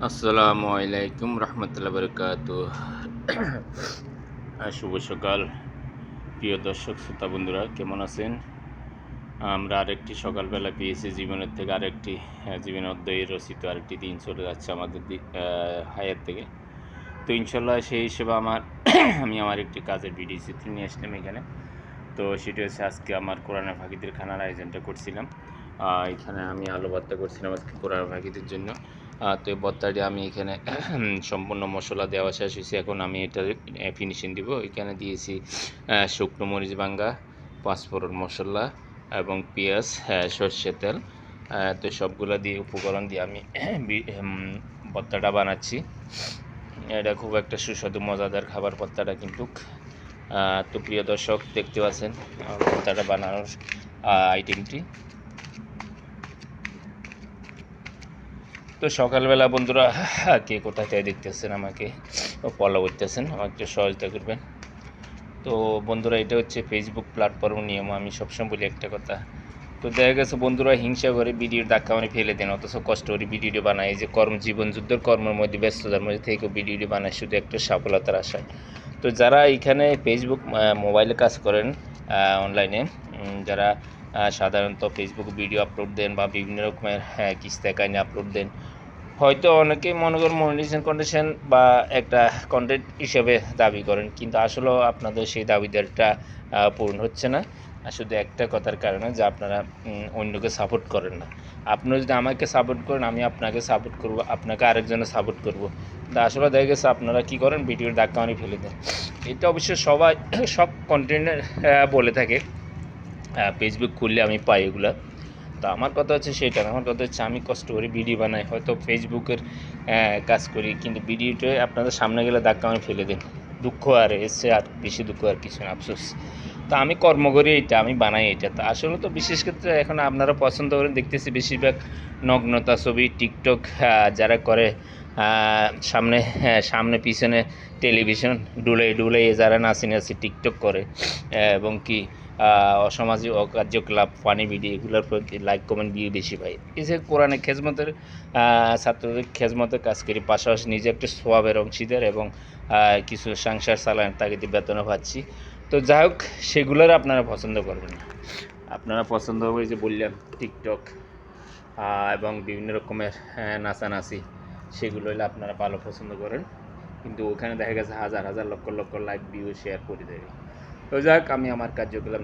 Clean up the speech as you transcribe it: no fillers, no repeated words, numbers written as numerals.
আসসালামু আলাইকুম রহমতুল্লাহ বারকাতুহ। শুভ সকাল প্রিয় দর্শক শ্রোতা বন্ধুরা, কেমন আছেন? আমরা আরেকটি সকালবেলা পেয়েছি জীবনের থেকে আরেকটি জীবনের অধ্যায়ে রচিত আরেকটি দিন চলে যাচ্ছে আমাদের হায়াত থেকে। তো ইনশাল্লাহ সেই হিসেবে আমি আমার একটি কাজের ভিডিও চিত্র নিয়ে আসলাম এখানে। তো সেটা হচ্ছে আজকে আমার কোরআনের ফাঁকিদের খানার আয়োজনটা করছিলাম। এখানে আমি আলু ভর্তা করছিলাম আজকে কোরআনের ফাঁকিদের জন্য। তো এই ভর্তাটি আমি এখানে সম্পূর্ণ মশলা দেওয়া শেষ হয়েছে। এখন আমি এটা ফিনিশিং দিব। এখানে দিয়েছি শুকনো মরিচ ভাঙ্গা, পাঁচফোড়ন মশলা এবং পেঁয়াজ, সর্ষের তেল। তো সবগুলো দিয়ে উপকরণ দিয়ে আমি ভর্তাটা বানাচ্ছি। এটা খুব একটা সুস্বাদু মজাদার খাবার ভর্তাটা কিন্তু। তো প্রিয় দর্শক, দেখতে পাচ্ছেন ভর্তাটা বানানোর আইটেমটি। তো সকালবেলা বন্ধুরা কে কোথা থেকে দেখতেছেন আমাকে ফলো করতেছেন, আমাকে একটু সহযোগিতা করবেন। তো বন্ধুরা, এটা হচ্ছে ফেসবুক প্ল্যাটফর্ম নিয়ম। আমি সবসময় বলি একটা কথা, তো দেখা গেছে বন্ধুরা হিংসা করে ভিডিওর ধাক্কা মানে ফেলে দেন, অথচ কষ্ট করে ভিডিওটি বানায়। এই যে জীবন যুদ্ধের কর্মের মধ্যে ব্যস্ততার মধ্যে থেকেও ভিডিওটি বানায় শুধু একটা সফলতার আশায়। তো যারা এখানে ফেসবুক মোবাইলে কাজ করেন, অনলাইনে যারা সাধারণত ফেসবুক ভিডিও আপলোড দেন বা বিভিন্ন রকমের কিস্তা কাহিনী আপলোড দেন, হয়তো অনেকেই মনে করেন মনিটাইজেশন কন্ডিশন বা একটা কন্টেন্ট হিসেবে দাবি করেন, কিন্তু আসলেও আপনাদের সেই দাবিদারটা পূরণ হচ্ছে না। শুধু একটা কথার কারণে যে আপনারা অন্যকে সাপোর্ট করেন না। আপনি যদি আমাকে সাপোর্ট করেন, আমি আপনাকে সাপোর্ট করব, আপনাকে আরেকজনে সাপোর্ট করব। কিন্তু আসলে দেখা গেছে আপনারা কী করেন, ভিডিওর ধাক্কা মারি ফেলে দেন। এটা অবশ্য সবাই সব কন্টেন্টের বলে থাকে, ফেসবুক খুললে আমি পাই এগুলা। তো আমার কথা হচ্ছে সেটা না, আমার কথা হচ্ছে আমি কষ্ট করি ভিডিও বানাই, হয়তো ফেসবুকের কাজ করি, কিন্তু ভিডিওটা আপনাদের সামনে গেলে ধাক্কা আমি ফেলে দিন। দুঃখ আর এসছে, আর বেশি দুঃখ আর কিছু না, আফসোস। তো আমি কর্ম করি এইটা, আমি বানাই এটা। তো আসলে তো বিশেষ ক্ষেত্রে এখন আপনারা পছন্দ করেন, দেখতেছি বেশিরভাগ নগ্নতা ছবি টিকটক যারা করে, সামনে সামনে পিছনে টেলিভিশন ডুলে যারা নাচি টিকটক করে, এবং কি অসামাজিক অকার্যকলাপ ফানি ভিডিও এগুলোর প্রতি লাইক কমেন্ট ভিউ বেশি পাই। এই যে কোরআনে খেজমতের ছাত্রদের খেজমতের কাজ করি, পাশাপাশি নিজে একটা সোয়াবের অংশীদার এবং কিছু সংসার চালানোর তাগিদে বেতনও পাচ্ছি। তো যাই হোক, সেগুলোর আপনারা পছন্দ করবেন না। আপনারা পছন্দ হবে যে বললাম টিকটক এবং বিভিন্ন রকমের নাচানাচি, সেগুলো হলে আপনারা ভালো পছন্দ করেন, কিন্তু ওখানে দেখা গেছে হাজার হাজার lakh lakh like view share করে দেবে। তো যাক, আমি আমার কার্যক্রম